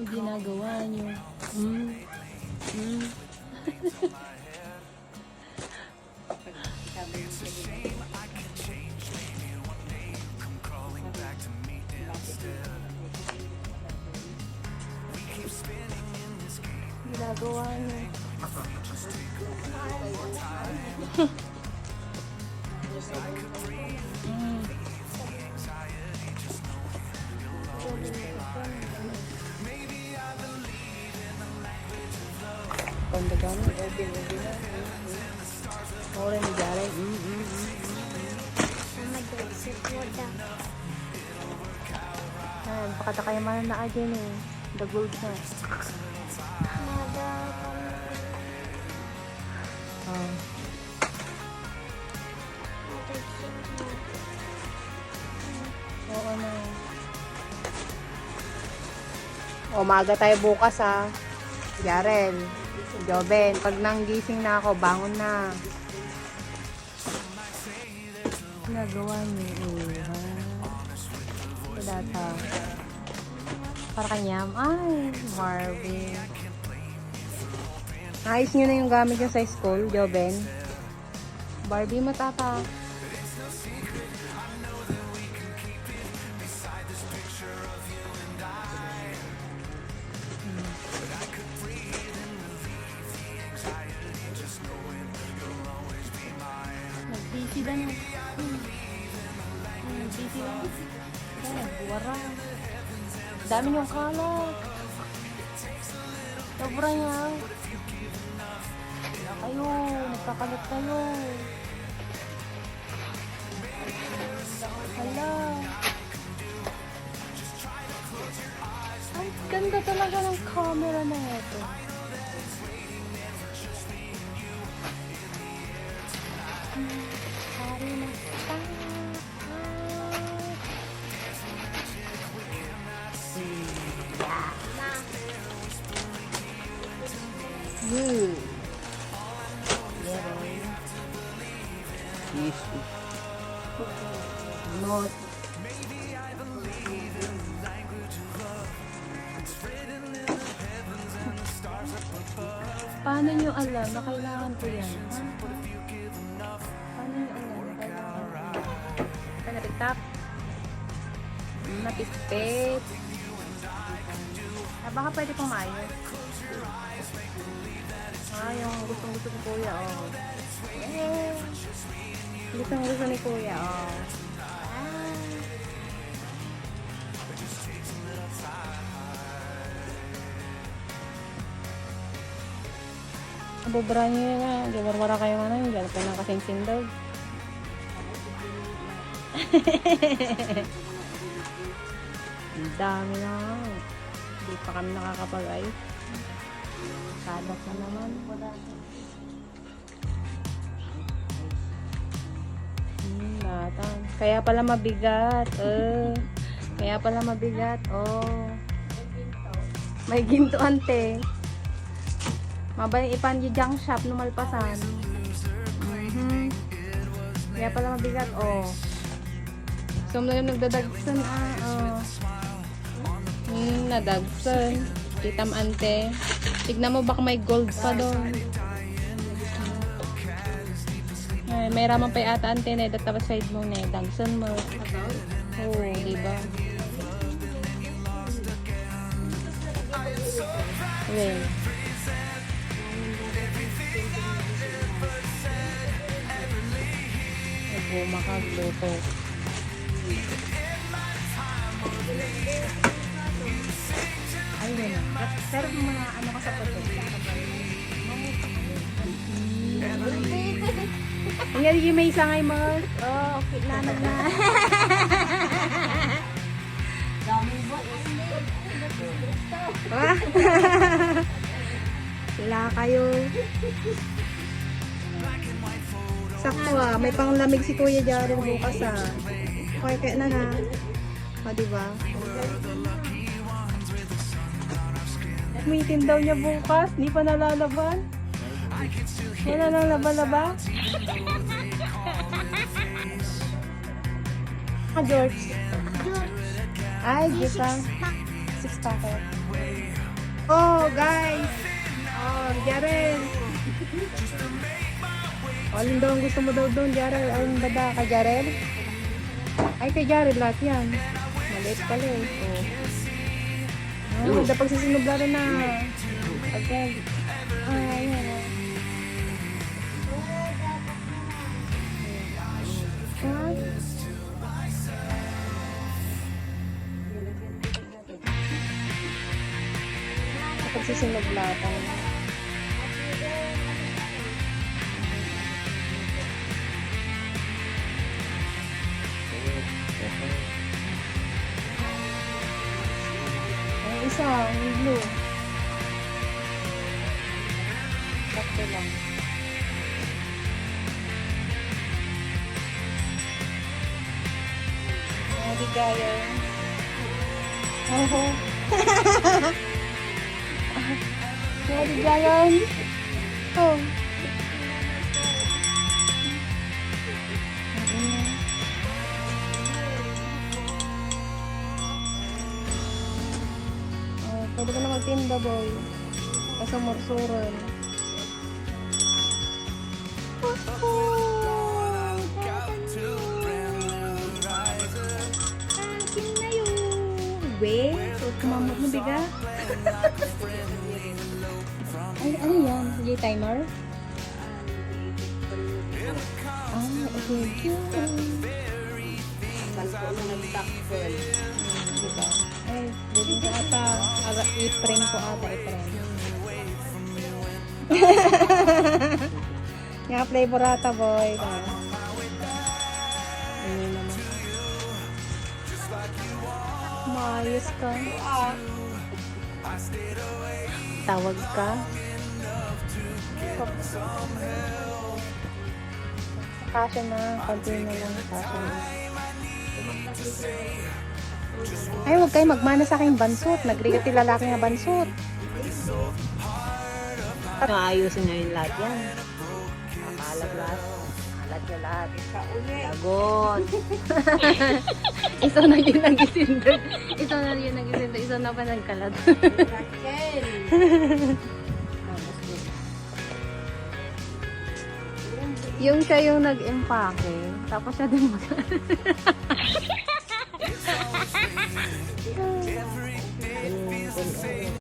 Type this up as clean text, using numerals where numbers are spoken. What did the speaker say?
ginagawa niyo? Hmm? Hmm? Ginagawa niyo. Pandagan mo, Ore ni Jare. Pakataka yung mana na aja nih. The gold na. Oo na. Umaga tayo bukas ha. Jaren. Joben, pag nanggising na ako, bangon na. Nagawa niyo ha. Data. Para kanyam. Ay, Barbie. Ayos nyo na yung gamit nyo sa school, Joben. Barbie matata. Busy na na. Busy na. Nagbuwara. Dami niyong kalat. Sobra niya. Kayo, nagkakalat kayo. Hala. Ang ganda talaga ng camera na ito. Yes. Not. Paano nyo alam na kailangan ko yan? Paano nyo alam na kailangan ko yan? Napitap. Napipit. Baka pwede pong maayos. Yung gustong-gusto ni Kuya, oh. Yeah. Gustong-gusto ni Kuya, oh. Bubra niyo na. Gawarwara kayo ano. Yung gano'n pa ng kasing-sin daw. Ang dami na. Hindi pa kami nakakapag-ayos. Kadak na naman. Natang. Kaya pala mabigat. Kaya pala mabigat. Oh. May ginto ante. Mabaling ipan di junk shop numalpasan. Kaya pala mabigat. Oh. So nagdadagsan nadagsan. Kitam ante. Tignan mo baka may gold pa doon. Ay, may raman pa yata ante na tapos side mo na dagsan mo. Oh, diba? Well. Makagluto. Ayun na. Pero mga ano ka sa pagkakas. Ayan yung may isang ay mga okay na na. Sila kayo. Sakto may panglamig si Kuya Jaren bukas kaya na ha. Diba? Umitin daw niya bukas, di pa nalalaban. Wala nang laba-laba. George. Ay, gita. 6 packet. Oh, guys. Oh, Jarel. Alin daw ang gusto mo daw doon, Jarel? Alin ba da ka, Jarel? Ay, kay Jarel lahat yan. Maliit pala eh. Oh. Ganda pagsisinublara na. Again. Ayan. Ay. Pagsisinublara. Ang isa, yung blue. Sakto lang. Ang ligaya. Oho. Ang ligaya. Oh. Pwede ka na magtinda, boy. Kasi morsuran. Akin na yun. We? Huwag kumamot mo, biga. Ay, ano yan? Sige, timer? Okay. Kalpo na nag-tackle. Diba? Ay, bilhin ko ata. I-frame ko ata, i-frame. Nga flavor ata, boy. Ano naman. Maayos ka. Tawag ka. Kasya na. Konti na lang. Kasya na. Ay, huwag kayo magmana sa aking bansot. Nagrigat yung lalaki nga bansot. Ayusin na yung lahat yan. Makalag lahat. Alat yung lahat. Lagot. Isa na yun nagisindot. Isa na yun nagisindot. Isa na pa nagkalat. Raquel. Yung siya yung nag-empake. Tapos siya din mag-